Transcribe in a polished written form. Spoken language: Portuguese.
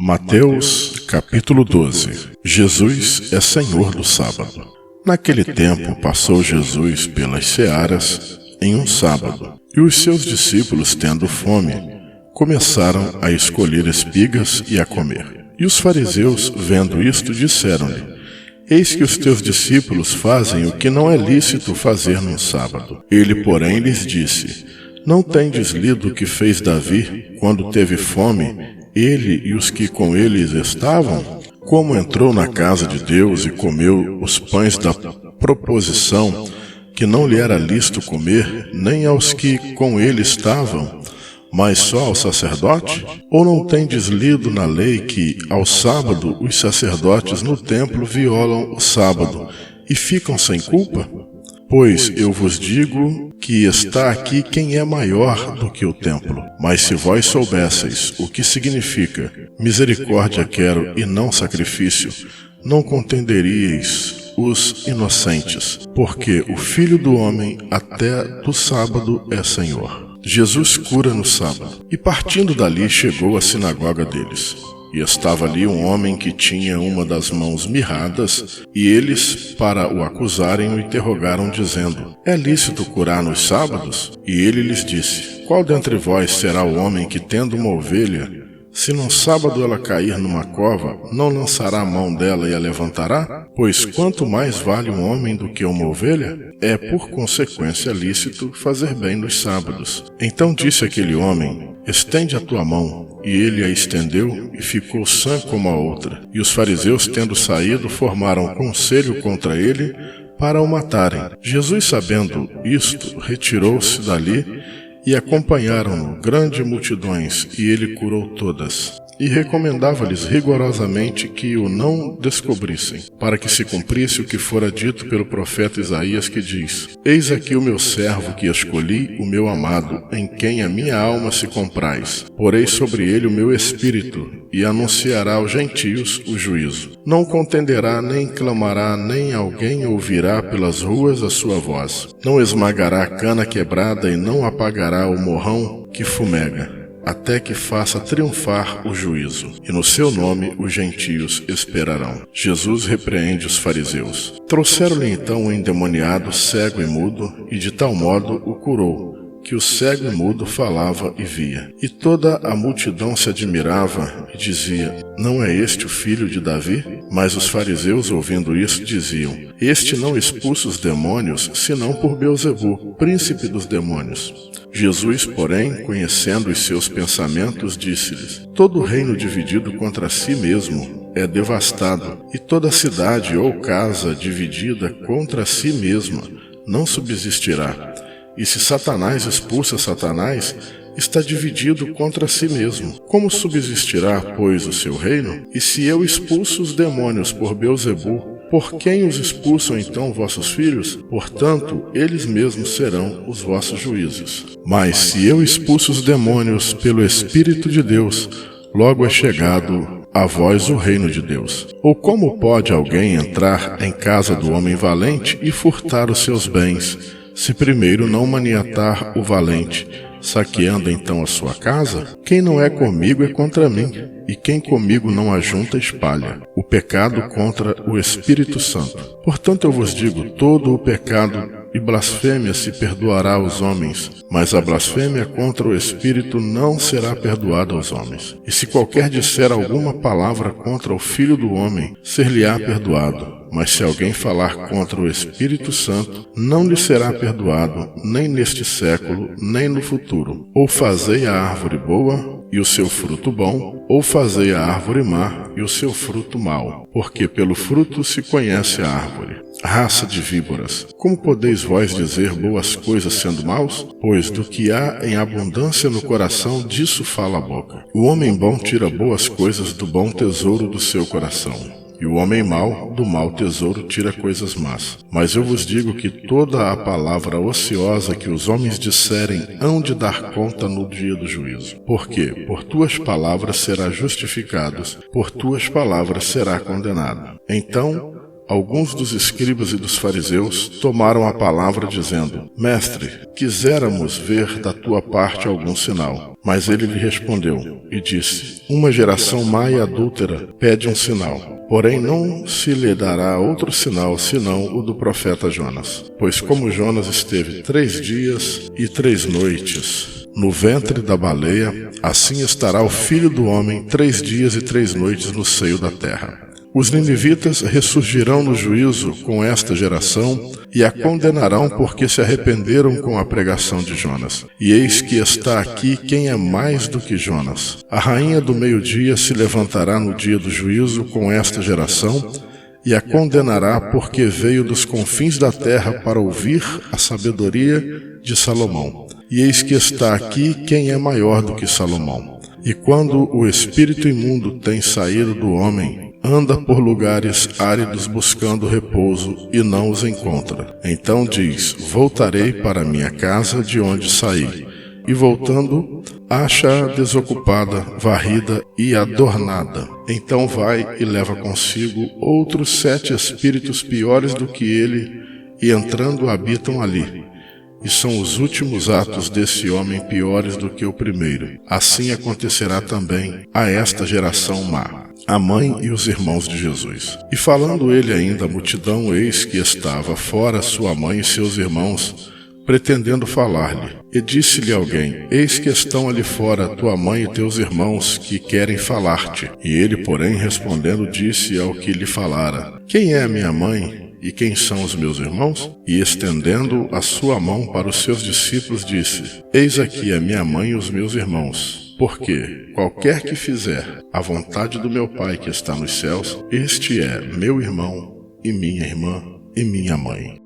Mateus, capítulo 12. Jesus é Senhor do sábado. Naquele tempo passou Jesus pelas searas em um sábado, e os seus discípulos, tendo fome, começaram a escolher espigas e a comer. E os fariseus, vendo isto, disseram-lhe: Eis que os teus discípulos fazem o que não é lícito fazer num sábado. Ele, porém, lhes disse: Não tendes lido o que fez Davi, quando teve fome, ele e os que com eles estavam? Como entrou na casa de Deus e comeu os pães da proposição, que não lhe era lícito comer, nem aos que com ele estavam, mas só ao sacerdote? Ou não tendes lido na lei que, ao sábado, os sacerdotes no templo violam o sábado e ficam sem culpa? Pois eu vos digo que está aqui quem é maior do que o templo. Mas se vós soubesseis o que significa misericórdia quero e não sacrifício, não contenderíeis os inocentes, porque o Filho do Homem até do sábado é Senhor. Jesus cura no sábado. E partindo dali chegou à sinagoga deles. E estava ali um homem que tinha uma das mãos mirradas, e eles, para o acusarem, o interrogaram, dizendo: É lícito curar nos sábados? E ele lhes disse: Qual dentre vós será o homem que, tendo uma ovelha, se num sábado ela cair numa cova, não lançará a mão dela e a levantará? Pois quanto mais vale um homem do que uma ovelha? É, por consequência, lícito fazer bem nos sábados. Então disse aquele homem: Estende a tua mão. E ele a estendeu e ficou sã como a outra. E os fariseus, tendo saído, formaram conselho contra ele para o matarem. Jesus, sabendo isto, retirou-se dali e acompanharam-no grandes multidões, e ele curou todas. E recomendava-lhes rigorosamente que o não descobrissem, para que se cumprisse o que fora dito pelo profeta Isaías, que diz: Eis aqui o meu servo que escolhi, o meu amado, em quem a minha alma se compraz. Porei sobre ele o meu espírito, e anunciará aos gentios o juízo. Não contenderá, nem clamará, nem alguém ouvirá pelas ruas a sua voz. Não esmagará a cana quebrada, e não apagará o morrão que fumega, até que faça triunfar o juízo, e no seu nome os gentios esperarão. Jesus repreende os fariseus. Trouxeram-lhe então um endemoniado, cego e mudo, e de tal modo o curou, que o cego e mudo falava e via. E toda a multidão se admirava e dizia: Não é este o filho de Davi? Mas os fariseus, ouvindo isso, diziam: Este não expulsa os demônios, senão por Beelzebu, príncipe dos demônios. Jesus, porém, conhecendo os seus pensamentos, disse-lhes: Todo reino dividido contra si mesmo é devastado, e toda cidade ou casa dividida contra si mesma não subsistirá. E se Satanás expulsa Satanás, está dividido contra si mesmo. Como subsistirá, pois, o seu reino? E se eu expulso os demônios por Beelzebu, por quem os expulsam então vossos filhos? Portanto, eles mesmos serão os vossos juízes. Mas se eu expulso os demônios pelo Espírito de Deus, logo é chegado a vós o reino de Deus. Ou como pode alguém entrar em casa do homem valente e furtar os seus bens, se primeiro não maniatar o valente, saqueando então a sua casa? Quem não é comigo é contra mim, e quem comigo não ajunta espalha. O pecado contra o Espírito Santo. Portanto eu vos digo, todo o pecado e blasfêmia se perdoará aos homens, mas a blasfêmia contra o Espírito não será perdoada aos homens. E se qualquer disser alguma palavra contra o Filho do Homem, ser-lhe-á perdoado. Mas se alguém falar contra o Espírito Santo, não lhe será perdoado, nem neste século, nem no futuro. Ou fazei a árvore boa, e o seu fruto bom, ou fazei a árvore má, e o seu fruto mau. Porque pelo fruto se conhece a árvore. Raça de víboras, como podeis vós dizer boas coisas sendo maus? Pois do que há em abundância no coração, disso fala a boca. O homem bom tira boas coisas do bom tesouro do seu coração. E o homem mau, do mau tesouro, tira coisas más. Mas eu vos digo que toda a palavra ociosa que os homens disserem hão de dar conta no dia do juízo. Porque por tuas palavras será justificado, por tuas palavras será condenado. Então alguns dos escribas e dos fariseus tomaram a palavra dizendo: Mestre, quiséramos ver da tua parte algum sinal. Mas ele lhe respondeu e disse: Uma geração má e adúltera pede um sinal, porém não se lhe dará outro sinal senão o do profeta Jonas. Pois como Jonas esteve 3 dias e 3 noites no ventre da baleia, assim estará o Filho do Homem 3 dias e 3 noites no seio da terra. Os ninivitas ressurgirão no juízo com esta geração e a condenarão porque se arrependeram com a pregação de Jonas. E eis que está aqui quem é mais do que Jonas. A rainha do meio-dia se levantará no dia do juízo com esta geração e a condenará porque veio dos confins da terra para ouvir a sabedoria de Salomão. E eis que está aqui quem é maior do que Salomão. E quando o espírito imundo tem saído do homem, anda por lugares áridos buscando repouso e não os encontra. Então diz: Voltarei para minha casa de onde saí. E voltando, acha-a desocupada, varrida e adornada. Então vai e leva consigo outros 7 espíritos piores do que ele, e entrando habitam ali. E são os últimos atos desse homem piores do que o primeiro. Assim acontecerá também a esta geração má. A mãe e os irmãos de Jesus. E falando ele ainda à multidão, eis que estava fora sua mãe e seus irmãos, pretendendo falar-lhe. E disse-lhe alguém: Eis que estão ali fora tua mãe e teus irmãos, que querem falar-te. E ele, porém, respondendo, disse ao que lhe falara: Quem é a minha mãe? E quem são os meus irmãos? E estendendo a sua mão para os seus discípulos, disse: Eis aqui a minha mãe e os meus irmãos. Porque qualquer que fizer a vontade do meu Pai que está nos céus, este é meu irmão e minha irmã e minha mãe.